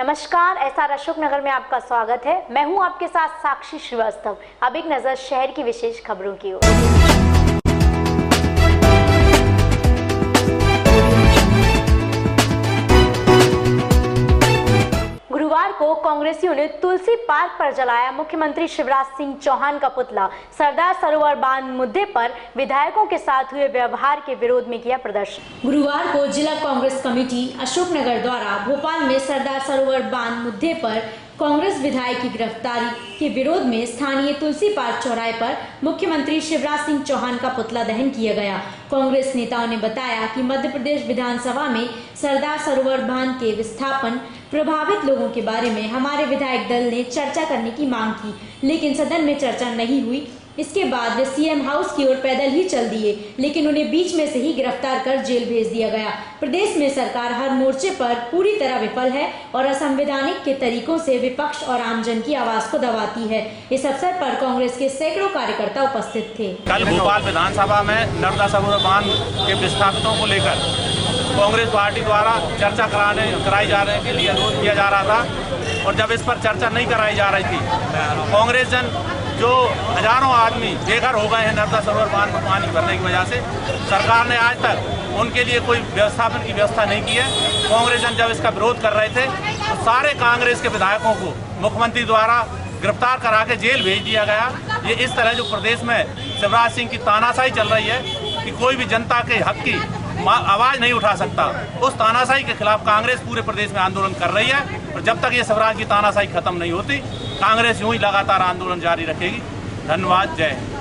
नमस्कार, एसआर अशोकनगर में आपका स्वागत है। मैं हूं आपके साथ साक्षी श्रीवास्तव। अब एक नजर शहर की विशेष खबरों की ओर। गुरुवार को कांग्रेसियों ने तुलसी पार्क पर जलाया मुख्यमंत्री शिवराज सिंह चौहान का पुतला। सरदार सरोवर बांध मुद्दे पर विधायकों के साथ हुए व्यवहार के विरोध में किया प्रदर्शन। गुरुवार को जिला कांग्रेस कमेटी अशोकनगर द्वारा भोपाल में सरदार सरोवर बांध मुद्दे पर कांग्रेस विधायक की गिरफ्तारी के विरोध में स्थानीय तुलसी पार्क चौराहे पर मुख्यमंत्री शिवराज सिंह चौहान का पुतला दहन किया गया। कांग्रेस नेताओं ने बताया कि मध्य प्रदेश विधानसभा में सरदार सरोवर बांध के विस्थापन प्रभावित लोगों के बारे में हमारे विधायक दल ने चर्चा करने की मांग की, लेकिन सदन में चर्चा नहीं हुई। इसके बाद वे सीएम हाउस की ओर पैदल ही चल दिए, लेकिन उन्हें बीच में से ही गिरफ्तार कर जेल भेज दिया गया। प्रदेश में सरकार हर मोर्चे पर पूरी तरह विफल है और असंवैधानिक के तरीकों से विपक्ष और आमजन की आवाज को दबाती है। इस अवसर पर कांग्रेस के सैकड़ों कार्यकर्ता उपस्थित थे। कल भोपाल विधानसभा में नर्मदा सरोवर बांध के विस्थापितों को लेकर कांग्रेस पार्टी द्वारा चर्चा कराई जाने के लिए अनुरोध किया जा रहा था, और जब इस पर चर्चा नहीं कराई जा रही थी, कांग्रेस जन जो हजारों आदमी बेघर हो गए हैं नर्मदा सरोवर बांध में पानी भरने की वजह से, सरकार ने आज तक उनके लिए कोई व्यवस्थापन की व्यवस्था नहीं की है। कांग्रेस जन जब इसका विरोध कर रहे थे तो सारे कांग्रेस के विधायकों को मुख्यमंत्री द्वारा गिरफ्तार करा के जेल भेज दिया गया। ये इस तरह जो प्रदेश में शिवराज सिंह की तानाशाही चल रही है कि कोई भी जनता के हक की आवाज नहीं उठा सकता, उस तानाशाही के खिलाफ कांग्रेस पूरे प्रदेश में आंदोलन कर रही है। और जब तक ये शिवराज की तानाशाही खत्म नहीं होती, कांग्रेस यूं ही लगातार आंदोलन जारी रखेगी। धन्यवाद। जय हिंद।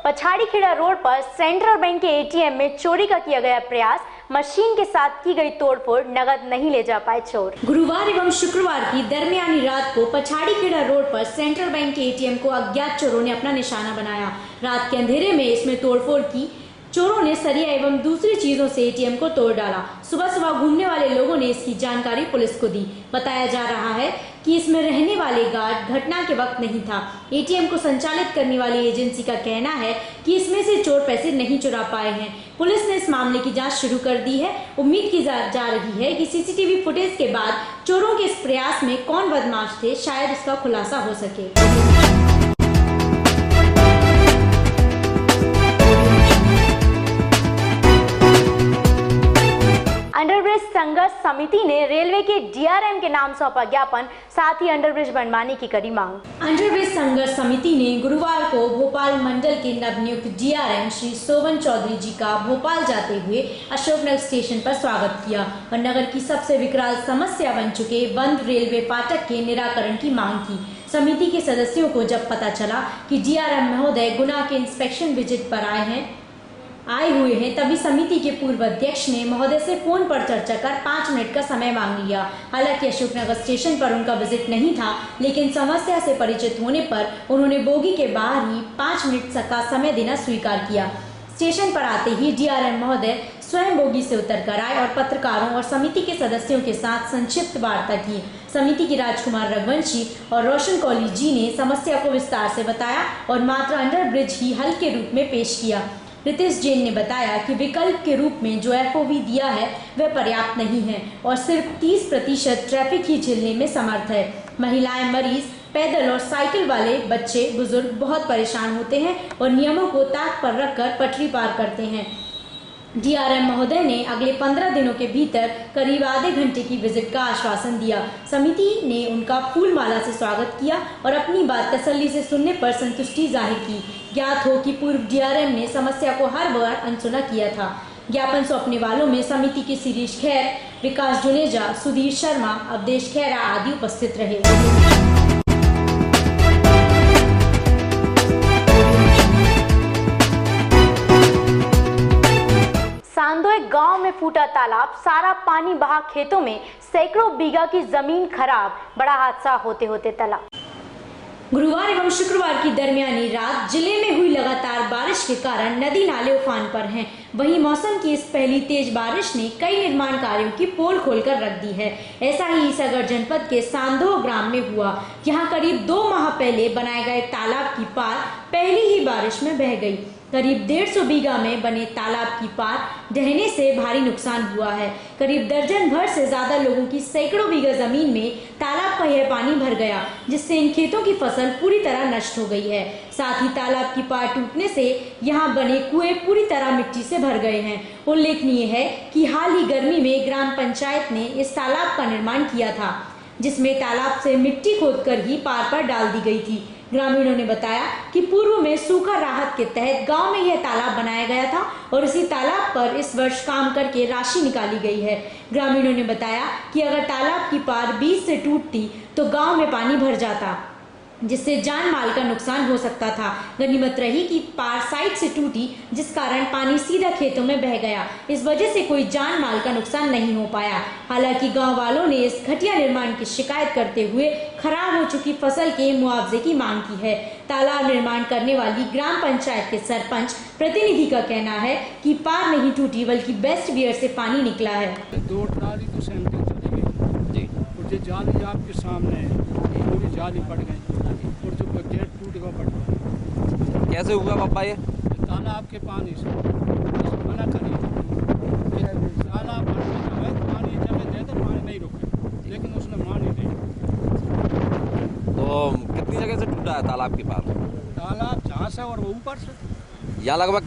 पछाड़ीखेड़ा रोड पर सेंट्रल बैंक के एटीएम में चोरी का किया गया प्रयास, मशीन के साथ की गई तोड़फोड़, नगद नहीं ले जा पाए चोर। गुरुवार एवं शुक्रवार की दरमियानी रात को पछाड़ीखेड़ा रोड पर सेंट्रल बैंक के एटीएम को अज्ञात चोरों ने अपना निशाना बनाया। रात के अंधेरे में इसमें तोड़फोड़ की। चोरों ने सरिया एवं दूसरी चीजों से एटीएम को तोड़ डाला। सुबह सुबह घूमने वाले लोगों ने इसकी जानकारी पुलिस को दी। बताया जा रहा है कि इसमें रहने वाले गार्ड घटना के वक्त नहीं था। एटीएम को संचालित करने वाली एजेंसी का कहना है कि इसमें से चोर पैसे नहीं चुरा पाए हैं। पुलिस ने इस मामले की जांच शुरू कर दी है। उम्मीद की जा रही है कि सीसीटीवी फुटेज के बाद चोरों के इस प्रयास में कौन बदमाश थे, शायद इसका खुलासा हो सके। अंडरब्रिज संघर्ष समिति ने रेलवे के डीआरएम के नाम सौंपा ज्ञापन, साथ ही अंडरब्रिज बनवाने की करी मांग। अंडरब्रिज संघर्ष समिति ने गुरुवार को भोपाल मंडल के नवनियुक्त डीआरएम श्री सोवन चौधरी जी का भोपाल जाते हुए अशोकनगर स्टेशन पर स्वागत किया और नगर की सबसे विकराल समस्या बन चुके बंद रेलवे फाटक के निराकरण की मांग की। समिति के सदस्यों को जब पता चला कि डीआरएम महोदय गुना के इंस्पेक्शन विजिट पर आए हुए हैं, तभी समिति के पूर्व अध्यक्ष ने महोदय से फोन पर चर्चा कर 5 मिनट का समय मांग लिया। हालांकि अशोकनगर स्टेशन पर उनका विजिट नहीं था, लेकिन समस्या से परिचित होने पर उन्होंने बोगी के बाहर ही 5 मिनट का समय देना स्वीकार किया। स्टेशन पर आते ही डीआरएम महोदय स्वयं बोगी से उतर कर आए और पत्रकारों और समिति के सदस्यों के साथ संक्षिप्त वार्ता की। समिति के राजकुमार रघुवंशी और रोशन कौली जी ने समस्या को विस्तार से बताया और मात्र अंडरब्रिज ही हल के रूप में पेश किया। रितेश जैन ने बताया कि विकल्प के रूप में जो एफओवी दिया है वह पर्याप्त नहीं है और सिर्फ 30% ट्रैफिक ही झेलने में समर्थ है। महिलाएं, मरीज, पैदल और साइकिल वाले बच्चे, बुजुर्ग बहुत परेशान होते हैं और नियमों को ताक पर रखकर पटरी पार करते हैं। डीआरएम महोदय ने अगले 15 दिनों के भीतर करीब आधे घंटे की विजिट का आश्वासन दिया। समिति ने उनका फूल माला से स्वागत किया और अपनी बात तसल्ली से सुनने पर संतुष्टि जाहिर की। ज्ञात हो कि पूर्व डीआरएम ने समस्या को हर बार अनसुना किया था। ज्ञापन सौंपने वालों में समिति के शिरीष खैर, विकास जुनेजा, सुधीर शर्मा, अवधेश खैरा आदि उपस्थित रहे। सांदोई गांव में फूटा तालाब, सारा पानी बहा खेतों में, सैकड़ों बीघा की जमीन खराब, बड़ा हादसा होते होते टला। गुरुवार एवं शुक्रवार की दरमियानी रात जिले में हुई लगातार बारिश के कारण नदी नाले उफान पर हैं। वहीं मौसम की इस पहली तेज बारिश ने कई निर्माण कार्यों की पोल खोलकर रख दी है। ऐसा ही ईसागढ़ जनपद के सांदो ग्राम में हुआ। यहाँ करीब 2 माह पहले बनाए गए तालाब की पार पहली ही बारिश में बह गई। करीब 150 बीघा में बने तालाब की पार ढहने से भारी नुकसान हुआ है। करीब दर्जन भर से ज्यादा लोगों की सैकड़ों बीघा जमीन में तालाब का यह पानी भर गया, जिससे इन खेतों की फसल पूरी तरह नष्ट हो गई है। साथ ही तालाब की पार टूटने से यहाँ बने कुएं पूरी तरह मिट्टी से भर गए हैं। उल्लेखनीय है कि हाल ही गर्मी में ग्राम पंचायत ने इस तालाब का निर्माण किया था, जिसमें तालाब से मिट्टी खोदकर ही पार पर डाल दी गई थी। ग्रामीणों ने बताया कि पूर्व में सूखा राहत के तहत गांव में यह तालाब बनाया गया था और इसी तालाब पर इस वर्ष काम करके राशि निकाली गई है। ग्रामीणों ने बताया कि अगर तालाब की पार बीच से टूटती तो गांव में पानी भर जाता, जिससे जान माल का नुकसान हो सकता था। गनीमत रही कि पार साइड से टूटी, जिस कारण पानी सीधा खेतों में बह गया। इस वजह से कोई जान माल का नुकसान नहीं हो पाया। हालांकि गांव वालों ने इस घटिया निर्माण की शिकायत करते हुए खराब हो चुकी फसल के मुआवजे की मांग की है। तालाब निर्माण करने वाली ग्राम पंचायत के सरपंच प्रतिनिधि का कहना है कि पार नहीं टूटी बल्कि बेस्ट वियर से पानी निकला है। 2 ट्राली तो सेंटर चली गई जी, और जो जाली आपके सामने है पूरी जाली पड़ गई और जो गेट टूट गया पड़ गया। कैसे हुआ पापा ये? तालाब के पानी से मना करिए, तालाब पानी जब दे तो पानी नहीं रुके, लेकिन उसने मान ही नहीं। तो कितनी जगह से टूटा है तालाब के पार? तालाब जहाँ से और वो ऊपर से यहाँ लगभग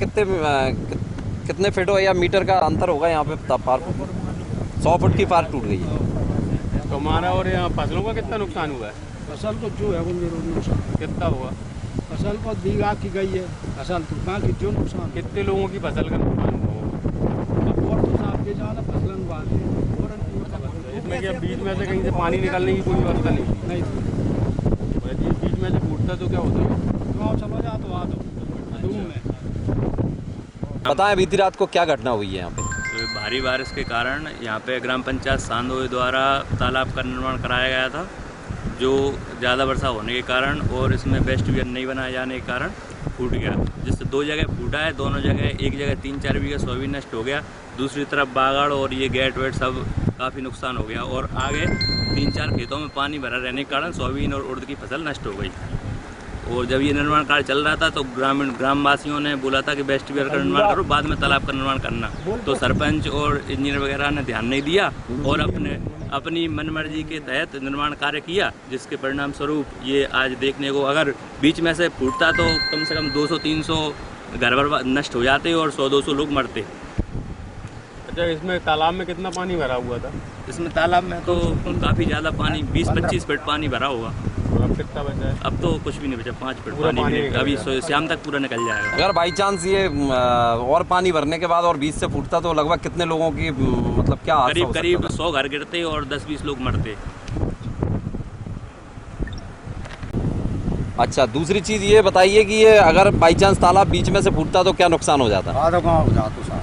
कितने फीट हो या मीटर का अंतर होगा यहाँ पे पार? 100 फुट की पार टूट गई है। तो हमारा और यहाँ फसलों का कितना नुकसान हुआ है? फसल को जो है वो नुकसान कितना हुआ? फसल को बीघा की गई है फसल, तो बाकी जो नुकसान कितने लोगों की फसल का नुकसान हुआ? अब और तो साहब ये ज़्यादा फसलन वाले इसमें क्या बीच में से कहीं से पानी निकलने की कोई व्यवस्था नहीं थी? यदि बीच में से फूटता तो क्या होता? गाँव चलो जा तो आ दो धूम में। बताएं बीती रात को क्या घटना हुई है यहाँ पे? तो भारी बारिश के कारण यहाँ पे ग्राम पंचायत सांदोई द्वारा तालाब का निर्माण कराया गया था, जो ज़्यादा वर्षा होने के कारण और इसमें बेस्ट वियर नहीं बनाए जाने के कारण फूट गया, जिससे 2 जगह फूटा है। दोनों जगह, एक जगह 3-4 बीघा सोयाबीन नष्ट हो गया, दूसरी तरफ बागड़ और ये गेट वेट सब काफ़ी नुकसान हो गया और आगे 3-4 खेतों में पानी भरा रहने के कारण सोयाबीन और उड़द की फसल नष्ट हो गई। और जब ये निर्माण कार्य चल रहा था तो ग्रामवासियों ने बोला था कि बेस्ट वियर का निर्माण करो, बाद में तालाब का निर्माण करना। तो सरपंच और इंजीनियर वगैरह ने ध्यान नहीं दिया और अपनी मनमर्जी के तहत निर्माण कार्य किया, जिसके परिणाम स्वरूप ये आज देखने को, अगर बीच में से फूटता तो कम से कम 200-300 घर भर नष्ट हो जाते और 100-200 लोग मरते। अच्छा, इसमें तालाब में कितना पानी भरा हुआ था? इसमें तालाब में तो काफ़ी ज़्यादा पानी, 20-25 फीट पानी भरा होगा। अब कितना बचा है? अब तो कुछ भी नहीं बचा, 5 फीट पानी अभी शाम तक पूरा निकल जाएगा। अगर बाई चांस ये और पानी भरने के बाद और बीच से फूटता तो लगभग कितने लोगों की मतलब क्या करीब 100 घर गिरते और 10-20 लोग मरते। अच्छा, दूसरी चीज़ ये बताइए कि ये अगर बाई चांस तालाब बीच में से फूटता तो क्या नुकसान हो जाता? आधा गाँव हो जाता साहब।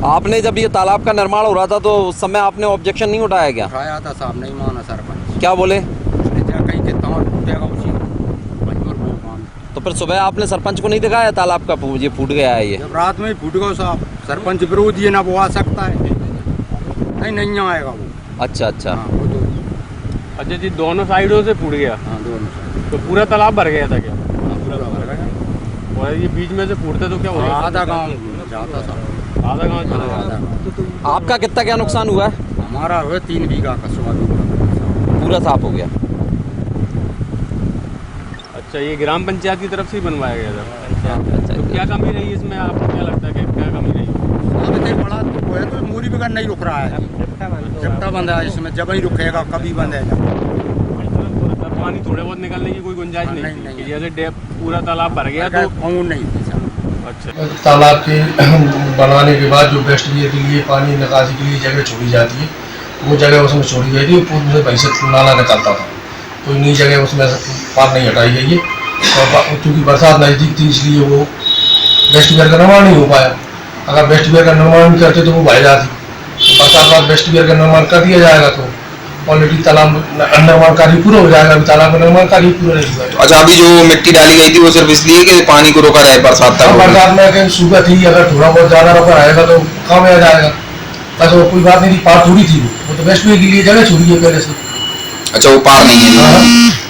आपने जब ये तालाब का निर्माण हो रहा था तो उस समय आपने ऑब्जेक्शन नहीं उठाया क्या? उठाया था साहब, नहीं माना सरपंच। क्या बोले? कहीं कितना और फूटेगा उसी तो फिर सुबह आपने सरपंच को नहीं दिखाया तालाब का ये फूट गया है? ये जब रात में ही फूट गया साहब, सरपंच विरोधी है ना, वो आ सकता है? नहीं आएगा वो। अच्छा अच्छा। हाँ, वो तो अच्छा जी, दोनों साइडों से फूट गया? हाँ, दोनों साइड। तो पूरा तालाब भर गया था क्या? पूरा भर गया। और ये बीच में से फूटता तो क्या होगा? आधा गाँव जाता साहब, आधा गाँव चला जाता। आपका कितना क्या नुकसान हुआ है? हमारा हुआ 3 बीघा का सोयाबीन पूरा साफ हो गया। अच्छा, ये ग्राम पंचायत की तरफ से ही बनवाया गया था? अच्छा, तो क्या कमी रही इसमें, आपको क्या लगता है कि क्या कमी रही? बड़ा वो है तो मूरी बगैर नहीं रुक रहा है, जब बंद है इसमें, जब ही रुकेगा कभी बंद है। पानी थोड़े बहुत निकलने की कोई गुंजाइश नहीं। कि जैसे पूरा तालाब भर गया तो? नहीं थी सर। अच्छा, तालाब के बनाने के बाद जो बेस्ट वियर के लिए पानी निकासी के लिए जगह छोड़ी जाती है, वो जगह उसमें छोड़ी गई थी। पूर्व से वैसे नाला निकलता था, कोई नई जगह उसमें पार नहीं हटाई गई है। और चूँकि बरसात नज़दीक थी इसलिए वो बेस्ट वियर का निर्माण नहीं हो पाया। अगर बेस्ट वियर का निर्माण नहीं करते तो वो बह जाती। बरसात बाद बेस्ट वियर का निर्माण कर दिया जाएगा तो ऑलरेडी तालाब निर्माण कार्य पूरा हो जाएगा। अभी तालाब का निर्माण कार्य पूरा नहीं हुआ है। अच्छा, अभी जो मिट्टी डाली गई थी वो सिर्फ इसलिए कि पानी को रोका जाए बरसात तक? बरसात में कहीं सुबह थी, अगर थोड़ा बहुत ज़्यादा रोका रहेगा तो काम में आ जाएगा। बस वो कोई बात नहीं थी, पार थोड़ी थी, वो तो बेस्ट वियर के लिए जगह छोड़ी है पहले से। अच्छा, वो पार नहीं है।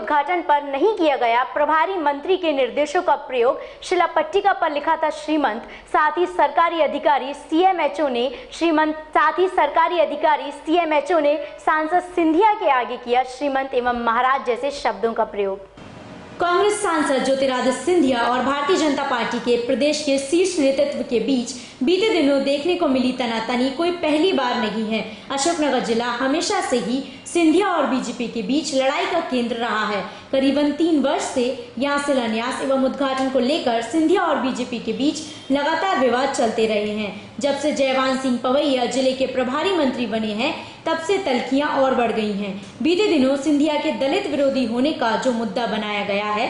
उद्घाटन पर नहीं किया गया। प्रभारी मंत्री के निर्देशों का प्रयोग शिलापट्टिका पर लिखा था श्रीमंत। साथ ही सरकारी अधिकारी सीएमएचओ ने सांसद सिंधिया के आगे किया श्रीमंत एवं महाराज जैसे शब्दों का प्रयोग। कांग्रेस सांसद ज्योतिरादित्य सिंधिया और भारतीय जनता पार्टी के प्रदेश के शीर्ष नेतृत्व के बीच बीते दिनों देखने को मिली तनातनी कोई पहली बार नहीं है। अशोकनगर जिला हमेशा से ही सिंधिया और बीजेपी के बीच लड़ाई का केंद्र रहा है। करीबन 3 वर्ष से यहां शिलान्यास एवं उद्घाटन को लेकर सिंधिया और बीजेपी के बीच लगातार विवाद चलते रहे हैं। जब से जयवान सिंह पवैया जिले के प्रभारी मंत्री बने हैं तब से तल्खियां और बढ़ गई हैं। बीते दिनों सिंधिया के दलित विरोधी होने का जो मुद्दा बनाया गया है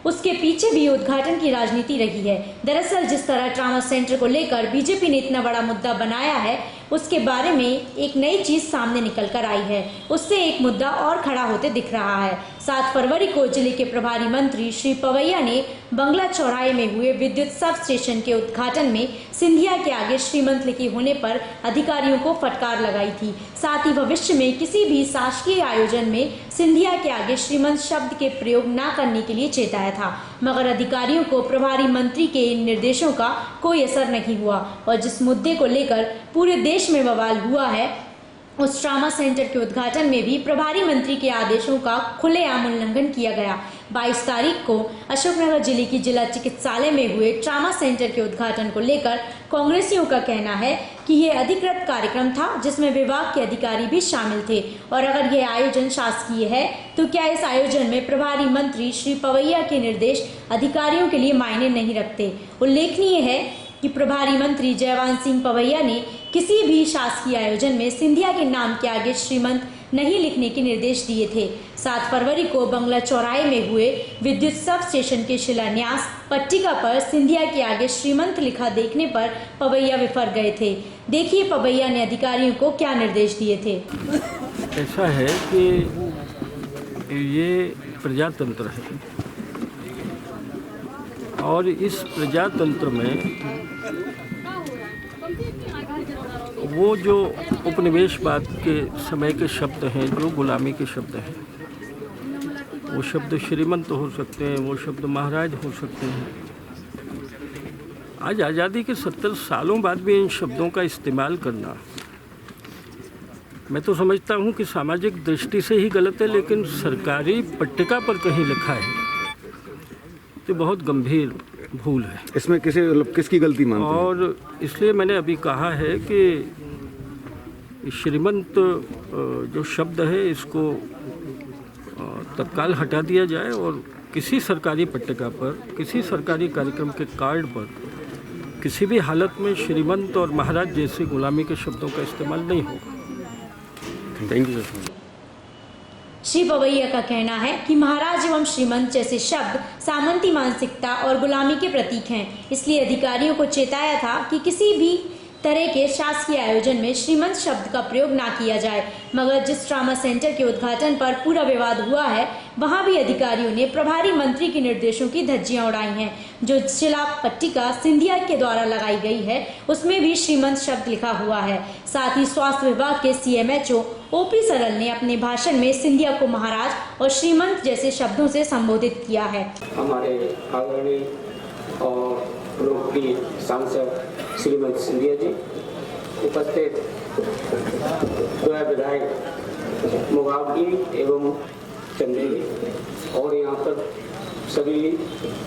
उसके पीछे भी उद्घाटन की राजनीति रही है। दरअसल जिस तरह ट्रामा सेंटर को लेकर बीजेपी ने इतना बड़ा मुद्दा बनाया है उसके बारे में एक नई चीज सामने निकल कर आई है। उससे एक मुद्दा और खड़ा होते दिख रहा है। 7 फरवरी को जिले के प्रभारी मंत्री श्री पवैया ने बंगला चौराहे में हुए विद्युत सब स्टेशन के उद्घाटन में सिंधिया के आगे श्रीमंत लिखे होने पर अधिकारियों को फटकार लगाई थी। साथ ही भविष्य में किसी भी शासकीय आयोजन में सिंधिया के आगे श्रीमंत शब्द के प्रयोग न करने के लिए चेताया था, मगर अधिकारियों को प्रभारी मंत्री के इन निर्देशों का कोई असर नहीं हुआ और जिस मुद्दे को लेकर पूरे देश में बवाल हुआ है उस ट्रामा सेंटर के उद्घाटन में भी प्रभारी मंत्री के आदेशों का खुलेआम उल्लंघन किया गया। 22 तारीख को अशोकनगर जिले की जिला चिकित्सालय में हुए ट्रामा सेंटर के उद्घाटन को लेकर कांग्रेसियों का कहना है कि यह अधिकृत कार्यक्रम था जिसमें विभाग के अधिकारी भी शामिल थे और अगर यह आयोजन शासकीय है तो क्या इस आयोजन में प्रभारी मंत्री श्री पवैया के निर्देश अधिकारियों के लिए मायने नहीं रखते। उल्लेखनीय है कि प्रभारी मंत्री जयवान सिंह पवैया ने किसी भी शासकीय आयोजन में सिंधिया के नाम के आगे श्रीमंत नहीं लिखने के निर्देश दिए थे। 7 फरवरी को बंगला चौराहे में हुए विद्युत सब स्टेशन के शिलान्यास पट्टिका पर सिंधिया के आगे श्रीमंत लिखा देखने पर पवैया विफर गए थे। देखिए पवैया ने अधिकारियों को क्या निर्देश दिए थे। ऐसा है कि ये प्रजातंत्र है और इस प्रजातंत्र में वो जो उपनिवेशवाद के समय के शब्द हैं, जो गुलामी के शब्द हैं, वो शब्द श्रीमंत हो सकते हैं, वो शब्द महाराज हो सकते हैं। आज आज़ादी के 70 सालों बाद भी इन शब्दों का इस्तेमाल करना मैं तो समझता हूँ कि सामाजिक दृष्टि से ही गलत है, लेकिन सरकारी पट्टिका पर कहीं लिखा है तो बहुत गंभीर भूल है। इसमें किसकी गलती मानते हैं? और इसलिए मैंने अभी कहा है कि श्रीमंत जो शब्द है इसको तत्काल हटा दिया जाए और किसी सरकारी पट्टिका पर, किसी सरकारी कार्यक्रम के कार्ड पर किसी भी हालत में श्रीमंत और महाराज जैसे गुलामी के शब्दों का इस्तेमाल नहीं होगा। Thank you sir. Shri Pawaiya का कहना है कि महाराज एवं श्रीमंत जैसे शब्द सामंती मानसिकता और गुलामी के प्रतीक हैं, इसलिए अधिकारियों को चेताया था कि किसी भी तरह के शासकीय आयोजन में श्रीमंत शब्द का प्रयोग ना किया जाए। मगर जिस ट्रामा सेंटर के उद्घाटन पर पूरा विवाद हुआ है वहां भी अधिकारियों ने प्रभारी मंत्री के निर्देशों की धज्जियां उड़ाई हैं। जो शिला पट्टिका सिंधिया के द्वारा लगाई गई है उसमें भी श्रीमंत शब्द लिखा हुआ है। साथ ही स्वास्थ्य विभाग के सीएमएचओ ओपी सरल ने अपने भाषण में सिंधिया को महाराज और श्रीमंत जैसे शब्दों से संबोधित किया है। हमारे आदरणीय और लोकप्रिय सांसद श्रीमंत सिंधिया जी, उपस्थित विधायक मुगावटी एवं चंदेरी और यहाँ पर सभी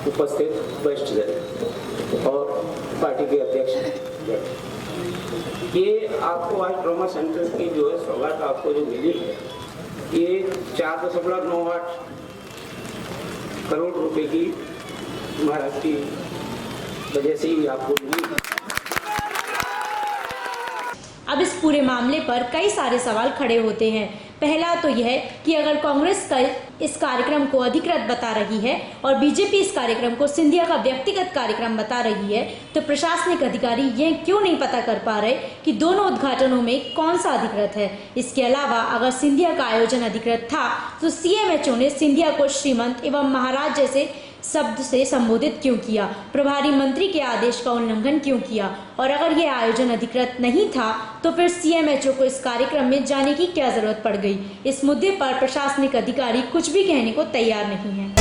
उपस्थित वरिष्ठ जन और पार्टी के अध्यक्ष, ये आपको आज ट्रॉमा सेंटर की जो है सौगात आपको जो मिली है ये 4.98 करोड़ रुपए की महाराज की वजह से ही आपको मिली। अब इस पूरे मामले पर कई सारे सवाल खड़े होते हैं। पहला तो यह कि अगर कांग्रेस का इस कार्यक्रम को अधिकृत बता रही है और बीजेपी इस कार्यक्रम को सिंधिया का व्यक्तिगत कार्यक्रम बता रही है तो प्रशासनिक अधिकारी यह क्यों नहीं पता कर पा रहे कि दोनों उद्घाटनों में कौन सा अधिकृत है। इसके अलावा अगर सिंधिया का आयोजन अधिकृत था तो सीएमएचओ ने सिंधिया को श्रीमंत एवं महाराज जैसे शब्द से संबोधित क्यों किया, प्रभारी मंत्री के आदेश का उल्लंघन क्यों किया और अगर यह आयोजन अधिकृत नहीं था तो फिर सीएमएचओ को इस कार्यक्रम में जाने की क्या जरूरत पड़ गई। इस मुद्दे पर प्रशासनिक अधिकारी कुछ भी कहने को तैयार नहीं है।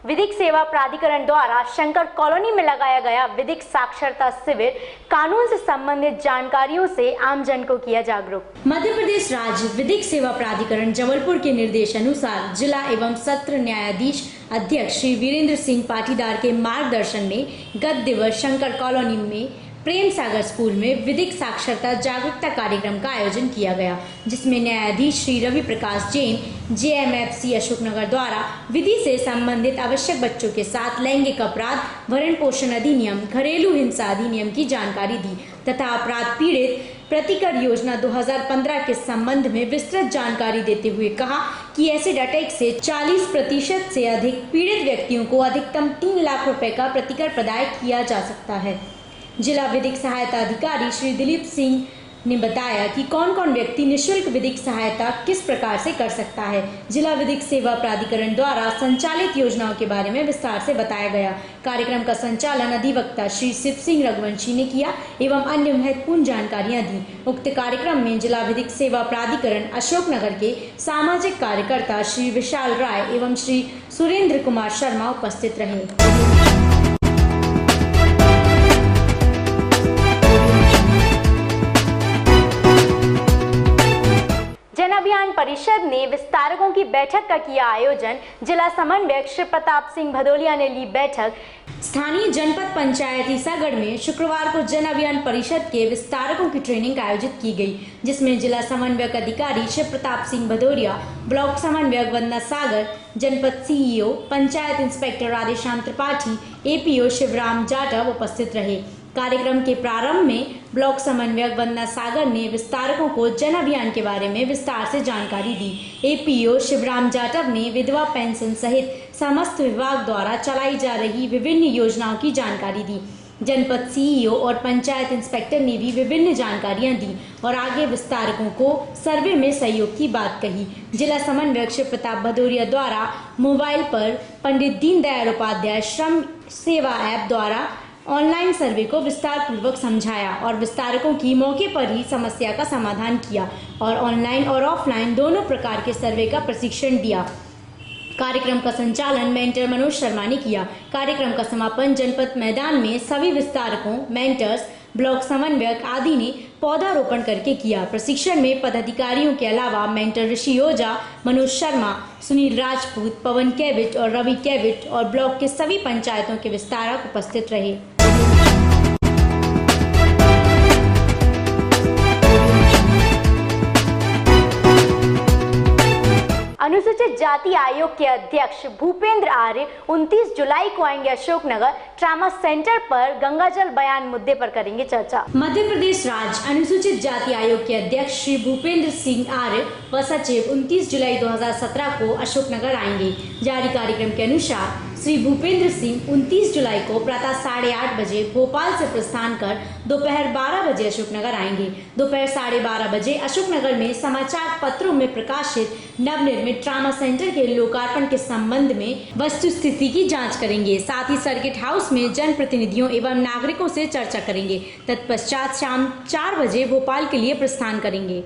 विधिक सेवा प्राधिकरण द्वारा शंकर कॉलोनी में लगाया गया विधिक साक्षरता शिविर, कानून से संबंधित जानकारियों से आमजन को किया जागरूक। मध्य प्रदेश राज्य विधिक सेवा प्राधिकरण जबलपुर के निर्देशानुसार जिला एवं सत्र न्यायाधीश अध्यक्ष श्री वीरेंद्र सिंह पाटीदार के मार्गदर्शन में गत दिवस शंकर कॉलोनी में प्रेम सागर स्कूल में विधिक साक्षरता जागरूकता कार्यक्रम का आयोजन किया गया, जिसमें न्यायाधीश श्री रवि प्रकाश जैन जेएमएफसी अशोकनगर द्वारा विधि से संबंधित आवश्यक बच्चों के साथ लैंगिक अपराध, भरण पोषण अधिनियम, घरेलू हिंसा अधिनियम की जानकारी दी तथा अपराध पीड़ित प्रतिकर योजना 2015 के संबंध में विस्तृत जानकारी देते हुए कहा कि एसिड अटैक से 40% से अधिक पीड़ित व्यक्तियों को अधिकतम 3 लाख रुपए का प्रतिकर प्रदान किया जा सकता है। जिला विधिक सहायता अधिकारी श्री दिलीप सिंह ने बताया कि कौन कौन व्यक्ति निःशुल्क विधिक सहायता किस प्रकार से कर सकता है। जिला विधिक सेवा प्राधिकरण द्वारा संचालित योजनाओं के बारे में विस्तार से बताया गया। कार्यक्रम का संचालन अधिवक्ता श्री शिव सिंह रघुवंशी ने किया एवं अन्य महत्वपूर्ण जानकारियां दी। उक्त कार्यक्रम में जिला विधिक सेवा प्राधिकरण अशोकनगर के सामाजिक कार्यकर्ता श्री विशाल राय एवं श्री सुरेंद्र कुमार शर्मा उपस्थित रहे। जन अभियान परिषद ने विस्तारकों की बैठक का किया आयोजन। जिला समन्वयक श्री प्रताप सिंह भदौलिया ने ली बैठक। स्थानीय जनपद पंचायत ईसागढ़ में शुक्रवार को जन अभियान परिषद के विस्तारकों की ट्रेनिंग आयोजित की गई, जिसमें जिला समन्वयक अधिकारी श्री प्रताप सिंह भदौरिया, ब्लॉक समन्वयक वंदना सागर, जनपद CEO, panchayat inspector Radheshyam Tripathi, APO Shivram Jatav उपस्थित रहे। कार्यक्रम के प्रारंभ में ब्लॉक समन्वयक वंदना सागर ने विस्तारकों को जन अभियान के बारे में विस्तार से जानकारी दी। एपीओ शिवराम जाटव ने विधवा पेंशन सहित समस्त विभाग द्वारा चलाई जा रही विभिन्न योजनाओं की जानकारी दी। जनपद सीईओ और पंचायत इंस्पेक्टर ने भी विभिन्न जानकारियां दी और आगे विस्तारकों को सर्वे में सहयोग की बात कही। जिला समन्वयक श्री प्रताप भदौरिया द्वारा मोबाइल पर पंडित दीनदयाल उपाध्याय श्रम सेवा ऐप द्वारा ऑनलाइन सर्वे को विस्तार पूर्वक समझाया और विस्तारकों की मौके पर ही समस्या का समाधान किया और ऑनलाइन और ऑफलाइन दोनों प्रकार के सर्वे का प्रशिक्षण दिया। कार्यक्रम का संचालन मेंटर मनोज शर्मा ने किया। कार्यक्रम का समापन जनपद मैदान में सभी विस्तारकों, मेंटर्स, ब्लॉक समन्वयक आदि ने पौधारोपण करके किया। प्रशिक्षण में पदाधिकारियों के अलावा मेंटर ऋषि ओझा, मनोज शर्मा, सुनील राजपूत, पवन कैविट और रवि कैविट और ब्लॉक के सभी पंचायतों के विस्तारक उपस्थित रहे। अनुसूचित जाति आयोग के अध्यक्ष भूपेंद्र आर्य 29 जुलाई को आएंगे अशोकनगर ट्रामा सेंटर पर गंगाजल बयान मुद्दे पर करेंगे चर्चा। मध्य प्रदेश राज्य अनुसूचित जाति आयोग के अध्यक्ष श्री भूपेंद्र सिंह आर्य व सचिव 29 जुलाई 2017 को अशोकनगर आएंगे। जारी कार्यक्रम के अनुसार श्री भूपेंद्र सिंह 29 जुलाई को प्रातः 8:30 बजे भोपाल से प्रस्थान कर दोपहर 12 बजे अशोकनगर आएंगे। दोपहर 12:30 बजे अशोकनगर में समाचार पत्रों में प्रकाशित नवनिर्मित ट्रामा सेंटर के लोकार्पण के संबंध में वस्तुस्थिति की जांच करेंगे। साथ ही सर्किट हाउस में जनप्रतिनिधियों एवं नागरिकों से चर्चा करेंगे। तत्पश्चात शाम 4 बजे भोपाल के लिए प्रस्थान करेंगे।